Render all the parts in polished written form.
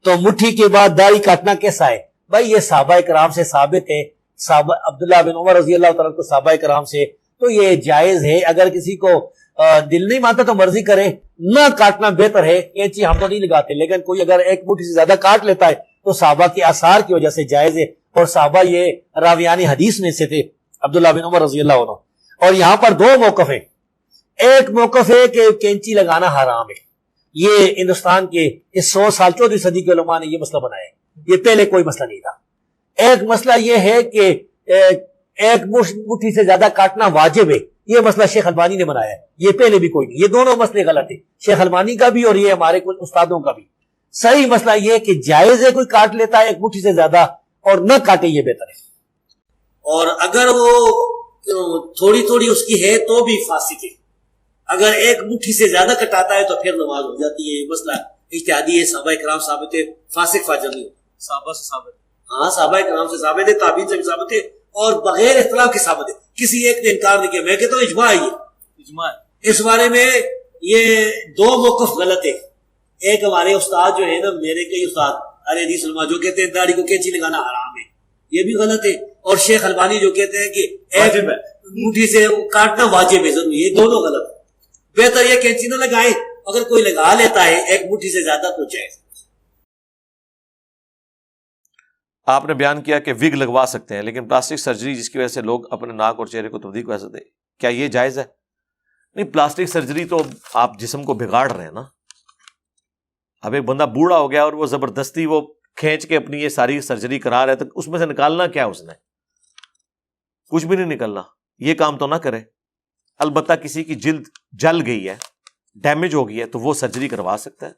تو مٹھی کے بعد داڑھی کاٹنا کیسا ہے؟ بھائی یہ صحابہ کرام سے ثابت ہے، صحابہ عبداللہ بن عمر رضی اللہ تعالیٰ کو صحابہ کرام سے، تو یہ جائز ہے۔ اگر کسی کو دل نہیں مانتا تو مرضی کرے، نہ کاٹنا بہتر ہے۔ کینچی ہم تو نہیں لگاتے، لیکن کوئی اگر ایک مٹھی سے زیادہ کاٹ لیتا ہے تو صحابہ کے آثار کی وجہ سے جائز ہے، اور صحابہ یہ راویان حدیث میں سے تھے عبداللہ بن عمر رضی اللہ عنہ۔ اور یہاں پر دو موقف ہیں، ایک موقف ہے کہ کینچی لگانا حرام ہے، یہ ہندوستان کے اس 100 سال 14ویں صدی کے علماء نے یہ مسئلہ بنایا ہے، یہ پہلے کوئی مسئلہ نہیں تھا۔ ایک مسئلہ یہ ہے کہ ایک مٹھی سے زیادہ کاٹنا واجب ہے، یہ مسئلہ شیخ البانی نے بنایا ہے، یہ پہلے بھی کوئی نہیں۔ یہ دونوں مسئلے غلط ہیں، شیخ البانی کا بھی اور یہ ہمارے کچھ استادوں کا بھی۔ صحیح مسئلہ یہ کہ جائز ہے، کوئی کاٹ لیتا ہے ایک مٹھی سے زیادہ اور نہ کاٹے، یہ بہتر ہے۔ اور اگر وہ تھوڑی تھوڑی اس کی ہے تو بھی فاسق ہے، اگر ایک مٹھی سے زیادہ کٹاتا ہے تو پھر نماز ہو جاتی ہے۔ یہ مسئلہ اجتہادی ہے، صحابہ کرام ثابت ہے، فاسق فاجر نہیں ہوتا۔ صحابہ سے ثابت، ہاں صحابہ کرام سے ثابت ہے، تابعین سے بھی ثابت ہے، اور بغیر اختلاف کے ثابت ہے، کسی ایک نے انکار نہیں کیا۔ میں کہتا ہوں اجماع ہے، یہ اجماع۔ اس بارے میں یہ دو موقف غلط ہے۔ ایک ہمارے استاد جو ہے نا، میرے کئی استاد اہل حدیث علماء جو کہتے ہیں داڑھی کو کینچی لگانا حرام ہے، یہ بھی غلط ہے۔ اور شیخ البانی جو کہتے ہیں کہ ایک مٹھی سے کاٹنا واجب ہے ضروری، یہ دونوں غلط ہے۔ بہتر یہ کینچی نہ لگائیں، اگر کوئی لگا لیتا ہے ایک مٹھی سے زیادہ تو جائز۔ آپ نے بیان کیا کہ وگ لگوا سکتے ہیں، لیکن پلاسٹک سرجری جس کی وجہ سے لوگ اپنے ناک اور چہرے کو تبدیل کر سکتے ہیں، کیا یہ جائز ہے؟ نہیں، پلاسٹک سرجری تو آپ جسم کو بگاڑ رہے ہیں نا۔ اب ایک بندہ بوڑھا ہو گیا اور وہ زبردستی وہ کھینچ کے اپنی یہ ساری سرجری کرا رہا ہے، تو اس میں سے نکالنا کیا اس نے؟ کچھ بھی نہیں نکلنا، یہ کام تو نہ کرے۔ البتہ کسی کی جلد جل گئی ہے، ڈیمیج ہو گئی ہے، تو وہ سرجری کروا سکتا ہے۔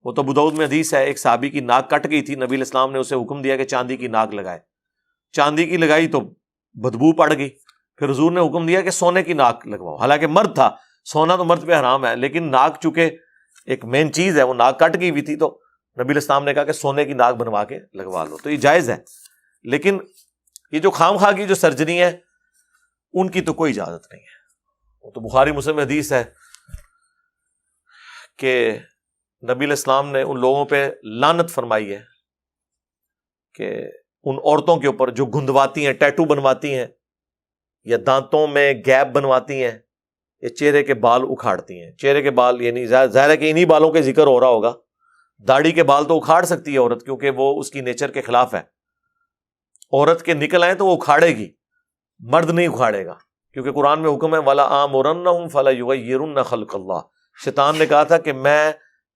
وہ تو ابو داؤد میں حدیث ہے، ایک صحابی کی ناک کٹ گئی تھی، نبی علیہ السلام نے اسے حکم دیا کہ چاندی کی ناک لگائے، چاندی کی لگائی تو بدبو پڑ گئی، پھر حضور نے حکم دیا کہ سونے کی ناک لگواؤ۔ حالانکہ مرد تھا، سونا تو مرد پہ حرام ہے، لیکن ناک چونکہ ایک مین چیز ہے، وہ ناک کٹ گئی ہوئی تھی، تو نبی علیہ السلام نے کہا کہ سونے کی ناک بنوا کے لگوا لو، تو یہ جائز ہے۔ لیکن یہ جو خام خواہ کی جو سرجری ہے ان کی تو کوئی اجازت نہیں ہے۔ وہ تو بخاری مسلم میں حدیث ہے کہ نبی علیہ السلام نے ان لوگوں پہ لعنت فرمائی ہے کہ ان عورتوں کے اوپر جو گندواتی ہیں، ٹیٹو بنواتی ہیں، یا دانتوں میں گیپ بنواتی ہیں، یا چہرے کے بال اکھاڑتی ہیں۔ چہرے کے بال یعنی ظاہر ہے کہ انہی بالوں کے ذکر ہو رہا ہوگا، داڑھی کے بال تو اکھاڑ سکتی ہے عورت، کیونکہ وہ اس کی نیچر کے خلاف ہے۔ عورت کے نکل آئے تو وہ اکھاڑے گی، مرد نہیں اکھاڑے گا، کیونکہ قرآن میں حکم ہے وَلَا آمُرَنَّهُمْ فَلَا يُغَيِّرُنَّ خَلْقَ اللَّهِ۔ شیطان نے کہا تھا کہ میں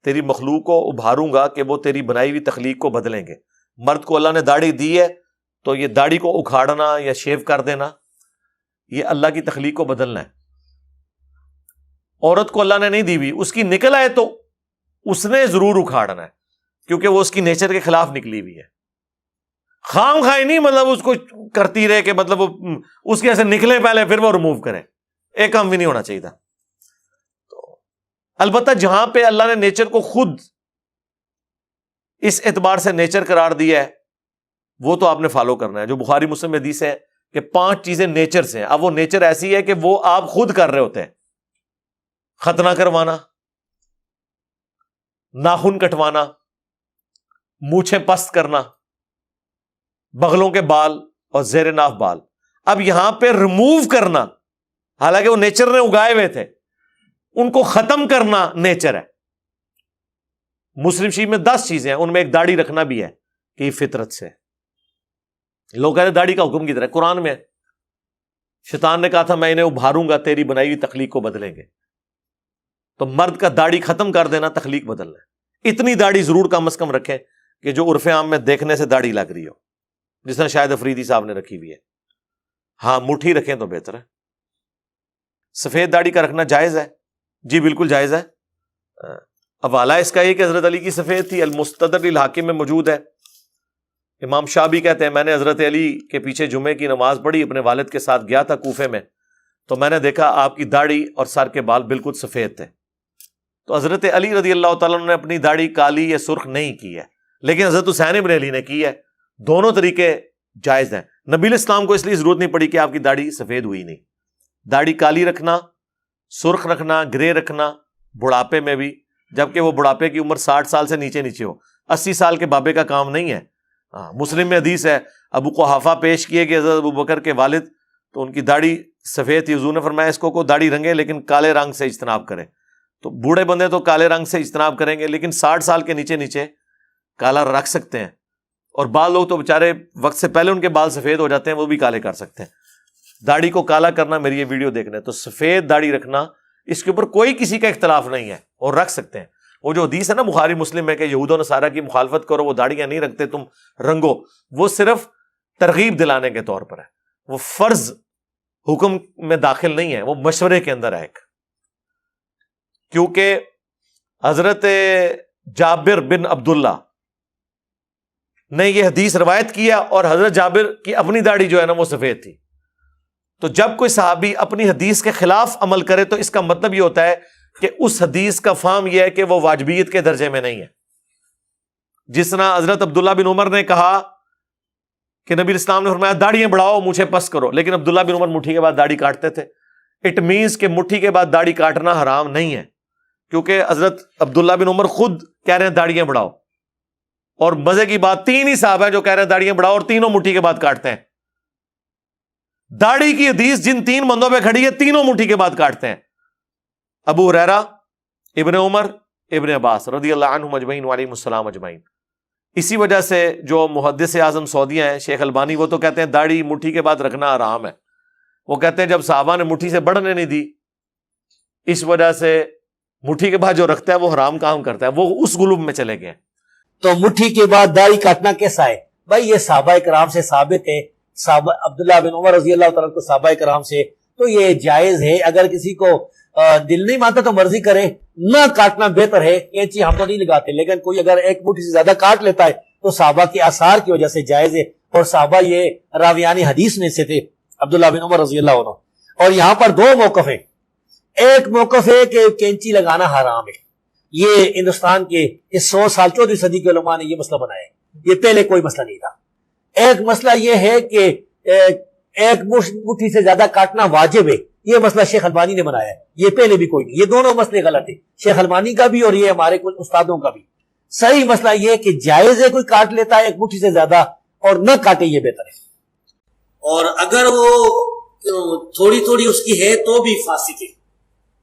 تیری مخلوق کو ابھاروں گا کہ وہ تیری بنائی ہوئی تخلیق کو بدلیں گے۔ مرد کو اللہ نے داڑھی دی ہے تو یہ داڑھی کو اکھاڑنا یا شیو کر دینا یہ اللہ کی تخلیق کو بدلنا ہے۔ عورت کو اللہ نے نہیں دی ہوئی، اس کی نکل آئے تو اس نے ضرور اکھاڑنا ہے، کیونکہ وہ اس کی نیچر کے خلاف نکلی ہوئی ہے۔ خام خواہ نہیں مطلب اس کو کرتی رہے کہ مطلب وہ اس کے ایسے نکلے پہلے پھر وہ ریموو کرے، ایک کام بھی نہیں ہونا چاہیے تھا۔ تو البتہ جہاں پہ اللہ نے نیچر کو خود اس اعتبار سے نیچر قرار دیا ہے وہ تو آپ نے فالو کرنا ہے۔ جو بخاری مسلم میں حدیث ہے کہ 5 چیزیں نیچر سے ہیں، اب وہ نیچر ایسی ہے کہ وہ آپ خود کر رہے ہوتے ہیں۔ ختنہ کروانا، ناخن کٹوانا، مونچھیں پست کرنا، بغلوں کے بال اور زیر ناف بال۔ اب یہاں پہ ریموو کرنا، حالانکہ وہ نیچر نے اگائے ہوئے تھے، ان کو ختم کرنا نیچر ہے۔ مسلم شریف میں 10 چیزیں ہیں، ان میں ایک داڑھی رکھنا بھی ہے کہ یہ فطرت سے۔ لوگ کہتے ہیں داڑھی کا حکم کی طرح قرآن میں ہے۔ شیطان نے کہا تھا میں انہیں ابھاروں گا، تیری بنائی ہوئی تخلیق کو بدلیں گے۔ تو مرد کا داڑھی ختم کر دینا تخلیق بدلنا ہے۔ اتنی داڑھی ضرور کم از کم رکھیں کہ جو عرف عام میں دیکھنے سے داڑھی لگ رہی ہو، جس طرح شاہد افریدی صاحب نے رکھی ہوئی ہے۔ ہاں مٹھی رکھیں تو بہتر ہے۔ سفید داڑھی کا رکھنا جائز ہے؟ جی بالکل جائز ہے۔ حوالہ اس کا یہ کہ حضرت علی کی سفید تھی، المستدرک للحاکم میں موجود ہے۔ امام شابی کہتے ہیں میں نے حضرت علی کے پیچھے جمعے کی نماز پڑھی، اپنے والد کے ساتھ گیا تھا کوفے میں، تو میں نے دیکھا آپ کی داڑھی اور سر کے بال بالکل سفید تھے۔ تو حضرت علی رضی اللہ تعالیٰ عنہ نے اپنی داڑھی کالی یا سرخ نہیں کی ہے، لیکن حضرت حسین ابن علی نے کی ہے۔ دونوں طریقے جائز ہیں۔ نبی علیہ السلام کو اس لیے ضرورت نہیں پڑی کہ آپ کی داڑھی سفید ہوئی نہیں۔ داڑھی کالی رکھنا، سرخ رکھنا، گرے رکھنا بڑھاپے میں بھی، جبکہ وہ بڑھاپے کی عمر 60 سال سے نیچے ہو۔ 80 سال کے بابے کا کام نہیں ہے. مسلم میں حدیث ہے, ابو قحافہ پیش کیے کہ حضرت ابو بکر کے والد, تو ان کی داڑھی سفید تھی, حضور نے فرمایا اس کو داڑھی رنگے لیکن کالے رنگ سے اجتناب کریں. تو بوڑھے بندے تو کالے رنگ سے اجتناب کریں گے, لیکن 60 سال کے نیچے نیچے کالا رکھ سکتے ہیں. اور بعض لوگ تو بیچارے وقت سے پہلے ان کے بال سفید ہو جاتے ہیں, وہ بھی کالے کر سکتے ہیں. داڑھی کو کالا کرنا, میری یہ ویڈیو دیکھنا ہے تو سفید داڑھی رکھنا, اس کے اوپر کوئی کسی کا اختلاف نہیں ہے, اور رکھ سکتے ہیں. وہ جو حدیث ہے نا بخاری مسلم میں کہ یہود و نصارہ کی مخالفت کرو, وہ داڑیاں نہیں رکھتے تم رنگو, وہ صرف ترغیب دلانے کے طور پر ہے, وہ فرض حکم میں داخل نہیں ہے, وہ مشورے کے اندر ہے. کیونکہ حضرت جابر بن عبداللہ نے یہ حدیث روایت کیا, اور حضرت جابر کی اپنی داڑھی جو ہے نا وہ سفید تھی. تو جب کوئی صحابی اپنی حدیث کے خلاف عمل کرے تو اس کا مطلب یہ ہوتا ہے کہ اس حدیث کا فہم یہ ہے کہ وہ واجبیت کے درجے میں نہیں ہے. جس طرح حضرت عبداللہ بن عمر نے کہا کہ نبی اسلام نے فرمایا داڑیاں بڑھاؤ, مونچھیں پس کرو, لیکن عبداللہ بن عمر مٹھی کے بعد داڑھی کاٹتے تھے. اٹ مینس کہ مٹھی کے بعد داڑھی کاٹنا حرام نہیں ہے, کیونکہ حضرت عبداللہ بن عمر خود کہہ رہے ہیں داڑیاں بڑھاؤ, اور مزے کی بات 3 ہی صحابہ ہیں جو کہہ رہے ہیں داڑیاں بڑھاؤ, اور تینوں مٹھی کے بعد کاٹتے ہیں. داڑھی کی حدیث جن 3 بندوں پہ کھڑی ہے تینوں مٹھی کے بعد کاٹتے ہیں, ابو ہریرہ, ابن عمر, ابن عباس رضی اللہ عنہم اجمعین وعلیہم السلام اجمعین. اسی وجہ سے جو محدث اعظم سعودیہ ہیں شیخ البانی, وہ تو کہتے ہیں داڑھی مٹھی کے بعد رکھنا حرام ہے. وہ کہتے ہیں جب صحابہ نے مٹھی سے بڑھنے نہیں دی, اس وجہ سے مٹھی کے بعد جو رکھتا ہے وہ حرام کام کرتا ہے, وہ اس گلوب میں چلے گئے. تو مٹھی کے بعد داڑھی کاٹنا کیسا ہے بھائی؟ یہ صحابہ کرام سے ثابت ہے, صحابہ عبداللہ بن عمر رضی اللہ تعالیٰ کو صحابہ کرام سے, تو یہ جائز ہے. اگر کسی کو دل نہیں مانتا تو مرضی کرے, نہ کاٹنا بہتر ہے. یہ چیز ہم تو نہیں لگاتے, لیکن کوئی اگر ایک مٹھی سے زیادہ کاٹ لیتا ہے تو صحابہ کے آثار کی وجہ سے جائز ہے, اور صحابہ یہ راویان حدیث میں سے تھے عبداللہ بن عمر رضی اللہ عنہ. اور یہاں پر 2 موقف ہیں. ایک موقف ہے کہ کینچی لگانا حرام ہے, یہ ہندوستان کے اس 100 سال 14ویں صدی کے علماء نے یہ مسئلہ بنایا ہے, یہ پہلے کوئی مسئلہ نہیں تھا. ایک مسئلہ یہ ہے کہ ایک مٹھی سے زیادہ کاٹنا واجب ہے, یہ مسئلہ شیخ البانی نے بنایا ہے, یہ پہلے بھی کوئی نہیں. یہ دونوں مسئلے غلط ہیں, شیخ البانی کا بھی اور یہ ہمارے کچھ استادوں کا بھی. صحیح مسئلہ یہ کہ جائز ہے کوئی کاٹ لیتا ہے ایک مٹھی سے زیادہ, اور نہ کاٹے یہ بہتر ہے. اور اگر وہ تھوڑی تھوڑی اس کی ہے تو بھی فاسق ہے.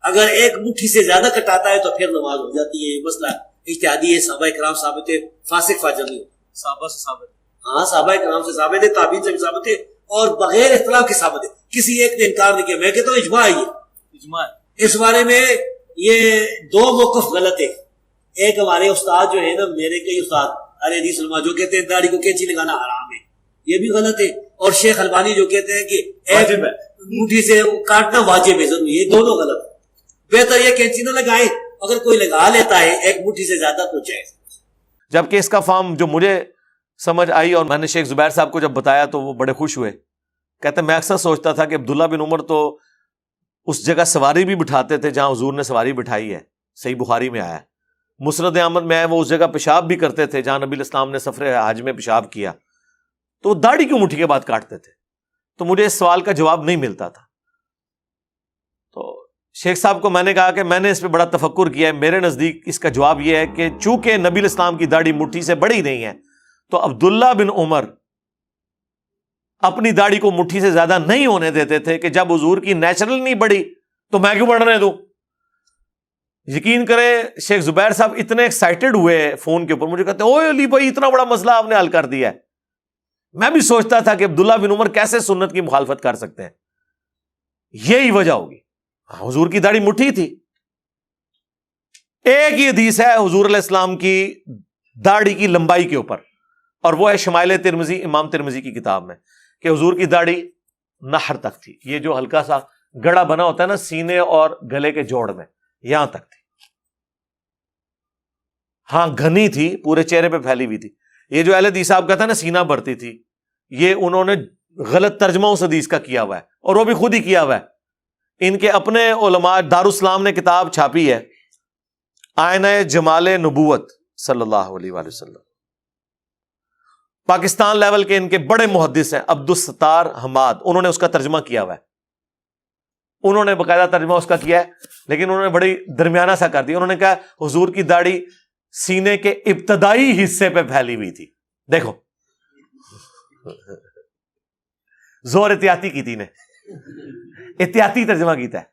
اگر ایک مٹھی سے زیادہ کٹاتا ہے تو پھر نماز ہو جاتی ہے. یہ مسئلہ اجتہادی ہے, صحابہ کرام ثابت ہے, فاسق فاجر نہیں ہوتا. صحابہ سے ثابت ہے, ہاں صحابہ کرام سے ثابت ہے, تابعین سے بھی ثابت ہے, اور بغیر اختلاف کے ثابت ہے. کسی ایک نے انکار نہیں کیا. میں کہتا ہوں اجماع ہے, یہ اجماع ہے. اس بارے میں یہ 2 موقف غلط ہے. ایک ہمارے استاد جو ہے نا, میرے کئی استاد علی حدیث علماء, جو کہتے ہیں داڑھی کو کینچی لگانا حرام ہے, یہ بھی غلط ہے. اور شیخ البانی جو کہتے ہیں کہ ایک مٹھی سے کاٹنا واجب ہے ضرور, یہ دونوں غلط ہے. بہتر یہ کینچی نہ لگائے, اگر کوئی لگا لیتا ہے ایک مٹھی سے زیادہ تو جائز. جبکہ اس کا فہم جو مجھے سمجھ آئی, اور میں نے شیخ زبیر صاحب کو جب بتایا تو وہ بڑے خوش ہوئے. کہتے ہیں میں اکثر سوچتا تھا کہ عبداللہ بن عمر تو اس جگہ سواری بھی بٹھاتے تھے جہاں حضور نے سواری بٹھائی ہے, صحیح بخاری میں آیا ہے. مسند احمد میں آیا وہ اس جگہ پیشاب بھی کرتے تھے جہاں نبی الاسلام نے سفر حج میں پیشاب کیا, تو داڑھی کیوں مٹھی کے بعد کاٹتے تھے؟ تو مجھے اس سوال کا جواب نہیں ملتا تھا. تو شیخ صاحب کو میں نے کہا کہ میں نے اس پہ بڑا تفکر کیا ہے, میرے نزدیک اس کا جواب یہ ہے کہ چونکہ نبی الاسلام کی داڑھی مٹھی سے بڑی نہیں ہے, تو عبداللہ بن عمر اپنی داڑھی کو مٹھی سے زیادہ نہیں ہونے دیتے تھے کہ جب حضور کی نیچرل نہیں بڑھی تو میں کیوں بڑھنے دوں. یقین کریں شیخ زبیر صاحب اتنے ایکسائٹڈ ہوئے فون کے اوپر, مجھے کہتے ہیں اوے علی بھائی اتنا بڑا مسئلہ آپ نے حل کر دیا ہے. میں بھی سوچتا تھا کہ عبداللہ بن عمر کیسے سنت کی مخالفت کر سکتے ہیں, یہی وجہ ہوگی, حضور کی داڑھی مٹھی تھی. ایک ہی حدیث ہے حضور علیہ السلام کی داڑھی کی لمبائی کے اوپر, اور وہ ہے شمائل ترمذی, امام ترمذی کی کتاب میں, کہ حضور کی داڑھی نحر تک تھی. یہ جو ہلکا سا گڑا بنا ہوتا ہے نا سینے اور گلے کے جوڑ میں, یہاں تک تھی. ہاں گھنی تھی, پورے چہرے پہ پھیلی ہوئی تھی. یہ جو اہل حدیث صاحب کہتا ہے نا سینہ بھرتی تھی, یہ انہوں نے غلط ترجمہ اس حدیث کا کیا ہوا ہے, اور وہ بھی خود ہی کیا ہوا ہے. ان کے اپنے علماء دارالاسلام نے کتاب چھاپی ہے آئینہ جمال نبوت صلی اللہ علیہ وآلہ وسلم. پاکستان لیول کے ان کے بڑے محدث ہیں عبدالستار حماد, انہوں نے اس کا ترجمہ کیا ہوا ہے. انہوں نے باقاعدہ ترجمہ اس کا کیا ہے, لیکن انہوں نے بڑی درمیانہ سا کر دیا. انہوں نے کہا حضور کی داڑھی سینے کے ابتدائی حصے پہ پھیلی ہوئی تھی. دیکھو زور احتیاطی کی تھی نے, احتیاطی ترجمہ کیتا ہے,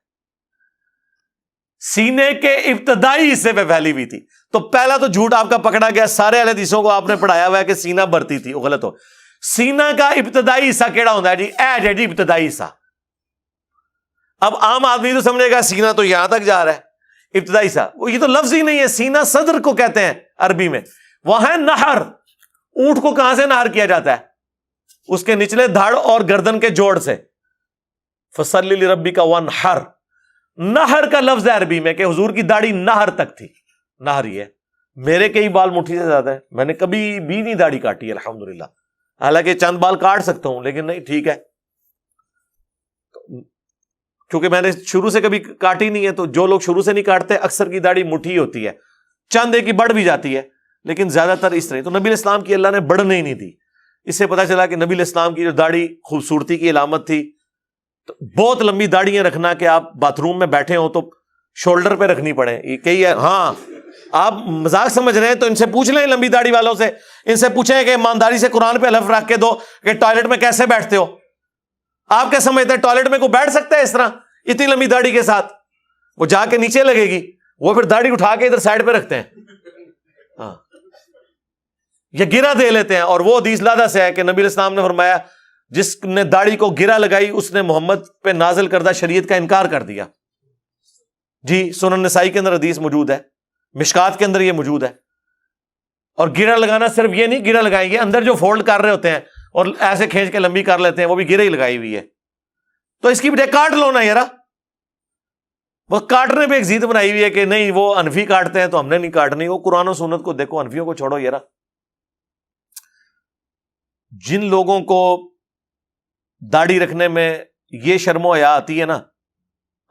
سینے کے ابتدائی حصے پہ پھیلی ہوئی تھی. تو پہلا تو جھوٹ آپ کا پکڑا گیا, سارے اہل حدیثوں کو آپ نے پڑھایا ہوا ہے کہ سینہ بھرتی تھی, وہ غلط ہو. سینہ کا ابتدائی حصہ کیڑا ہوتا ہے جی؟ ایج ہے جی ابتدائی حصہ. اب عام آدمی تو سمجھے گا سینہ تو یہاں تک جا رہا ہے, ابتدائی حصہ, وہ یہ تو لفظ ہی نہیں ہے. سینہ صدر کو کہتے ہیں عربی میں. وہ ہے نہر, اونٹ کو کہاں سے نہر کیا جاتا ہے؟ اس کے نچلے دھڑ اور گردن کے جوڑ سے. فصلی لربک وانحر, نہر کا لفظ ہے عربی میں کہ حضور کی داڑھی نہر تک تھی. نہر ہی ہے. میرے کئی بال مٹھی سے زیادہ ہے, میں نے کبھی بھی نہیں داڑھی کاٹی الحمدللہ, حالانکہ چند بال کاٹ سکتا ہوں لیکن نہیں, ٹھیک ہے, کیونکہ میں نے شروع سے کبھی کاٹی نہیں ہے. تو جو لوگ شروع سے نہیں کاٹتے اکثر کی داڑھی مٹھی ہوتی ہے, چند ایک کی بڑھ بھی جاتی ہے لیکن زیادہ تر اس طرح. تو نبی الاسلام کی اللہ نے بڑھنے ہی نہیں دی. اس سے پتا چلا کہ نبی الاسلام کی جو داڑھی خوبصورتی کی علامت تھی. تو بہت لمبی داڑیاں رکھنا کہ آپ باتھ روم میں بیٹھے ہوں تو شولڈر پہ رکھنی پڑے, یہ کئی ہے. ہاں آپ مذاق سمجھ رہے ہیں تو ان سے پوچھ لیں, لمبی داڑھی والوں سے, ان سے پوچھیں کہ ایمانداری سے قرآن پہ حلف رکھ کے دو کہ ٹوائلٹ میں کیسے بیٹھتے ہو. آپ کیا سمجھتے ہیں ٹوائلٹ میں کوئی بیٹھ سکتا ہے اس طرح اتنی لمبی داڑھی کے ساتھ؟ وہ جا کے نیچے لگے گی, وہ پھر داڑھی اٹھا کے ادھر سائڈ پہ رکھتے ہیں, ہاں, یا گرا دے لیتے ہیں. اور وہ حدیث لادہ سے ہے کہ نبی الاسلام نے فرمایا جس نے داڑھی کو گرا لگائی اس نے محمد پہ نازل کردہ شریعت کا انکار کر دیا. جی سنن نسائی کے اندر حدیث موجود ہے, مشکات کے اندر یہ موجود ہے. اور گرا لگانا صرف یہ نہیں, گرا لگائیں گے اندر جو فولڈ کر رہے ہوتے ہیں اور ایسے کھینچ کے لمبی کر لیتے ہیں, وہ بھی گرا ہی لگائی ہوئی ہے. تو اس کی بجائے کاٹ لو نا یار. وہ کاٹنے پہ ایک ضد بنائی ہوئی ہے کہ نہیں وہ حنفی کاٹتے ہیں تو ہم نے نہیں کاٹنی. وہ قرآن و سنت کو دیکھو, حنفیوں کو چھوڑو یار. جن لوگوں کو داڑھی رکھنے میں یہ شرم و حیا آتی ہے نا,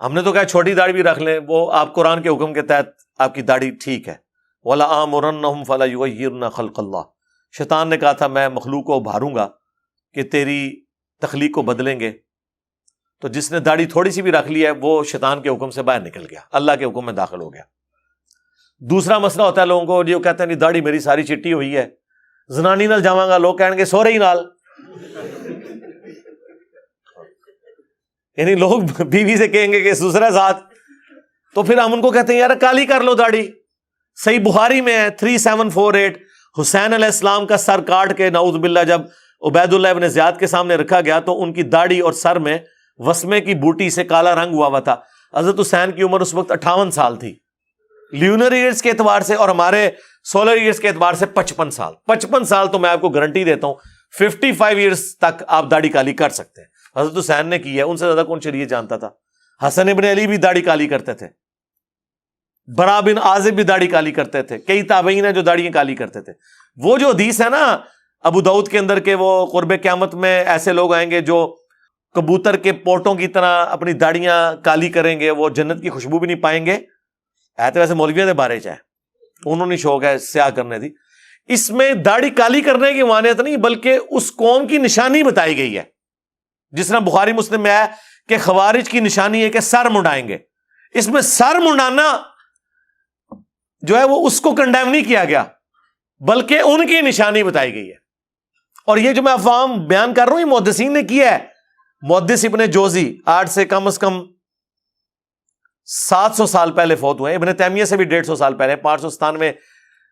ہم نے تو کہا چھوٹی داڑھی بھی رکھ لیں, وہ آپ قرآن کے حکم کے تحت آپ کی داڑھی ٹھیک ہے. وَلَآمُرَنَّهُمْ فَلَيُغَيِّرْنَ خَلْقَ اللَّهِ, شیطان نے کہا تھا میں مخلوق کو ابھاروں گا کہ تیری تخلیق کو بدلیں گے. تو جس نے داڑھی تھوڑی سی بھی رکھ لی ہے وہ شیطان کے حکم سے باہر نکل گیا, اللہ کے حکم میں داخل ہو گیا. دوسرا مسئلہ ہوتا ہے لوگوں کو جو کہتے ہیں نہیں داڑھی میری ساری چٹی ہوئی ہے, زنانی نال جاواں گا, لوگ کہیں گے سو رہی نال. یعنی لوگ بیوی سے کہیں گے کہ دوسرا ذات, تو پھر ہم ان کو کہتے ہیں یار کالی کر لو داڑھی. صحیح بخاری میں ہے 3748, حسین علیہ السلام کا سر کاٹ کے نعوذ باللہ جب عبید اللہ ابن زیاد کے سامنے رکھا گیا تو ان کی داڑھی اور سر میں وسمے کی بوٹی سے کالا رنگ ہوا تھا. حضرت حسین کی عمر اس وقت 58 سال تھی لیونر ایئرز کے اعتبار سے, اور ہمارے سولر ایئرز کے اعتبار سے 55 سال. 55 سال تو میں آپ کو گارنٹی دیتا ہوں 55 ایئرز تک آپ داڑھی کالی کر سکتے ہیں. حضرت حسین نے کی ہے, ان سے زیادہ کون شریعت جانتا تھا. حسن ابن علی بھی داڑھی کالی کرتے تھے, برا بن عازب بھی داڑھی کالی کرتے تھے, کئی تابعین ہیں جو داڑیاں کالی کرتے تھے. وہ جو حدیث ہے نا ابو داؤد کے اندر کہ وہ قرب قیامت میں ایسے لوگ آئیں گے جو کبوتر کے پوٹوں کی طرح اپنی داڑیاں کالی کریں گے, وہ جنت کی خوشبو بھی نہیں پائیں گے. ایسے ویسے مولویوں کے بارے چاہے انہوں نے شوق ہے سیاہ کرنے دی. اس میں داڑھی کالی کرنے کی مانیت نہیں بلکہ اس قوم کی نشانی بتائی گئی ہے. جس طرح بخاری مسلم میں ہے کہ خوارج کی نشانی ہے کہ سر منڈائیں گے, اس میں سر منڈانا جو ہے وہ اس کو کنڈیم نہیں کیا گیا بلکہ ان کی نشانی بتائی گئی ہے. اور یہ جو میں افہام بیان کر رہا ہوں یہ محدثین نے کیا ہے. محدث ابن جوزی آج سے کم از کم 700 سال پہلے فوت ہوئے, ابن تیمیہ سے بھی 150 سال پہلے 597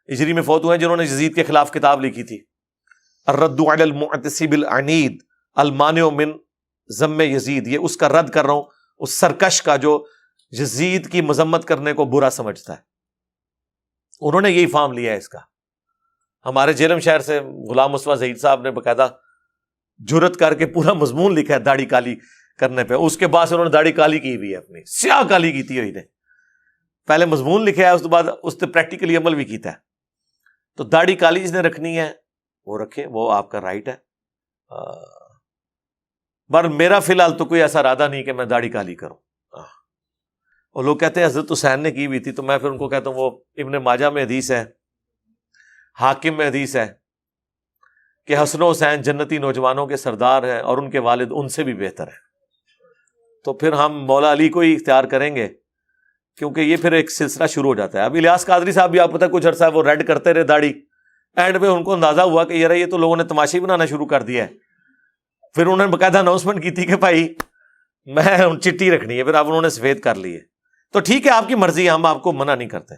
ہجری میں فوت ہوئے, جنہوں نے یزید کے خلاف کتاب لکھی تھی الرد علی المعتصب العنید المانع من ذم یزید. یہ اس کا رد کر رہا ہوں اس سرکش کا جو یزید کی مذمت کرنے کو برا سمجھتا ہے. انہوں نے یہی فارم لیا ہے اس کا. ہمارے جیلم شہر سے غلام مصطفیٰ ظہیر صاحب نے باقاعدہ جرت کر کے پورا مضمون لکھا ہے داڑھی کالی کرنے پہ. اس کے بعد سے انہوں نے داڑھی کالی کی ہوئی ہے, اپنی سیاہ کالی کی تھی ہوئی نے. پہلے مضمون لکھا ہے اس کے بعد اس نے پریکٹیکلی عمل بھی کیتا ہے. تو داڑھی کالی جس نے رکھنی ہے وہ رکھے, وہ آپ کا رائٹ ہے. پر میرا فی الحال تو کوئی ایسا ارادہ نہیں کہ میں داڑھی کالی کروں. اور لوگ کہتے ہیں حضرت حسین نے کی ہوئی تھی, تو میں پھر ان کو کہتا ہوں وہ ابن ماجہ میں حدیث ہے, حاکم میں حدیث ہے کہ حسن و حسین جنتی نوجوانوں کے سردار ہیں اور ان کے والد ان سے بھی بہتر ہیں. تو پھر ہم مولا علی کو ہی اختیار کریں گے کیونکہ یہ پھر ایک سلسلہ شروع ہو جاتا ہے. اب الیاس قادری صاحب بھی آپ پتہ کچھ عرصہ وہ ریڈ کرتے رہے داڑھی, اینڈ پہ ان کو اندازہ ہوا کہ یار یہ تو لوگوں نے تماشے بنانا شروع کر دیا ہے. پھر انہوں نے باقاعدہ اناؤنسمنٹ کی تھی کہ بھائی میں چٹی رکھنی ہے, پھر اب انہوں نے سفید کر لی ہے. تو ٹھیک ہے, آپ کی مرضی, ہم آپ کو منع نہیں کرتے.